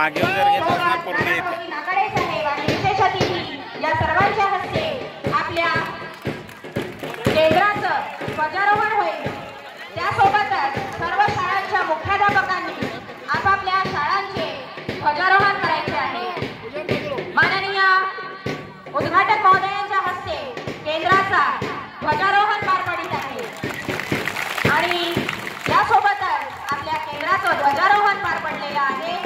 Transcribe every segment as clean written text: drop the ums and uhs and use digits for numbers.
मागे जर घेत असणार पूर्ण येते नाकाडे साहेब आणि विशेष अतिथी या सर्वांच्या हस्ते आपल्या केंद्राचं ध्वजारोहण होईल। त्यासोबतच सर्व शाळांच्या मुख्याध्यापकांनी आपापल्या शाळांचे ध्वजारोहण करायचे आहे। माननीय उद्घाटक महोदयांच्या हस्ते केंद्राचा ध्वजारोहण पार पडत आहे आणि यासोबतच आपल्या केंद्राचं ध्वजारोहण पार पडलेलं आहे।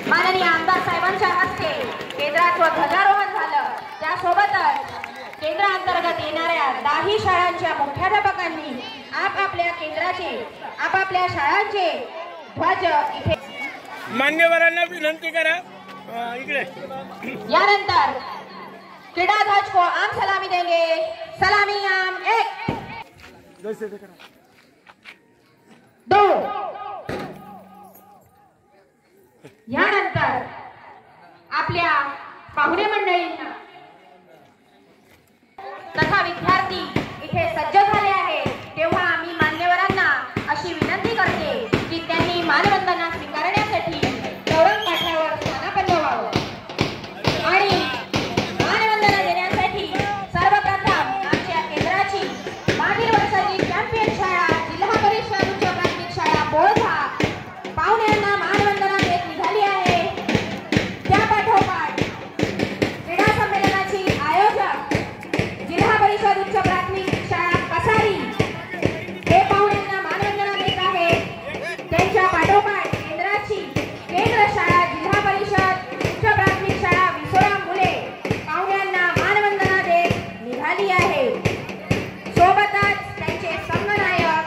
माननीय आमदार साहेबांच्या हस्ते केंद्राचं ध्वजारोहण झालं। त्यासोबतच केंद्राअंतर्गत येणाऱ्या 10 शाळांच्या मुख्याध्यापकांनी आपापल्या केंद्राचे आपापल्या शाळांचे ध्वज इथे मान्यवरांना विनंती करा इकडे। यानंतर क्रीडा ध्वज को आम सलामी देंगे। सलामी आम 1 2। यानंतर आपल्या पाहुणे मंडळींना तथा विद्यार्थी इथे सज्ज झाले आहेत तेव्हा आम्ही मान्यवरांना अशी विनंती करते की त्यांनी मानवंदना स्वीकारण्यासाठी गौरव काठावर स्थानापन्न व्हावं आणि मानवंदना देण्यासाठी सर्वप्रथम आमच्या केंद्राची मागील वर्षाची चॅम्पियन शाळा जिल्हा परिषद उच्च प्राथमिक शाळा बोळधा पाहुण्यांना मानवंदना देत निघाली आहे। त्यापाठोपाठ क्रीडा संमेलनाची आयोजक जिल्हा परिषद उच्च प्राथमिक शाळा कसारी हे पाहुण्यांना मानवंदना देत आहे। त्यांच्या पाठोपाठ केंद्राची केंद्र शाळा जिल्हा परिषद उच्च प्राथमिक शाळा विसोरा मुले पाहुण्यांना मानवंदना देत निघाली आहे। सोबतच त्यांचे संघनायक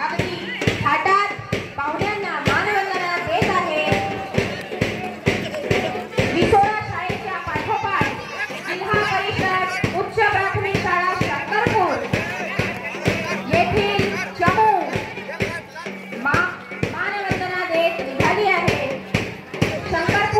अगदी थाटात पाहुण्यांना मानवंदना देत आहेत। विसोरा शाळेच्या पाठोपाठ जिल्हा परिषद उच्च प्राथमिक शाळा शंकरपूर येथील चमू मानवंदना देत निघाली आहे। शंकरपूर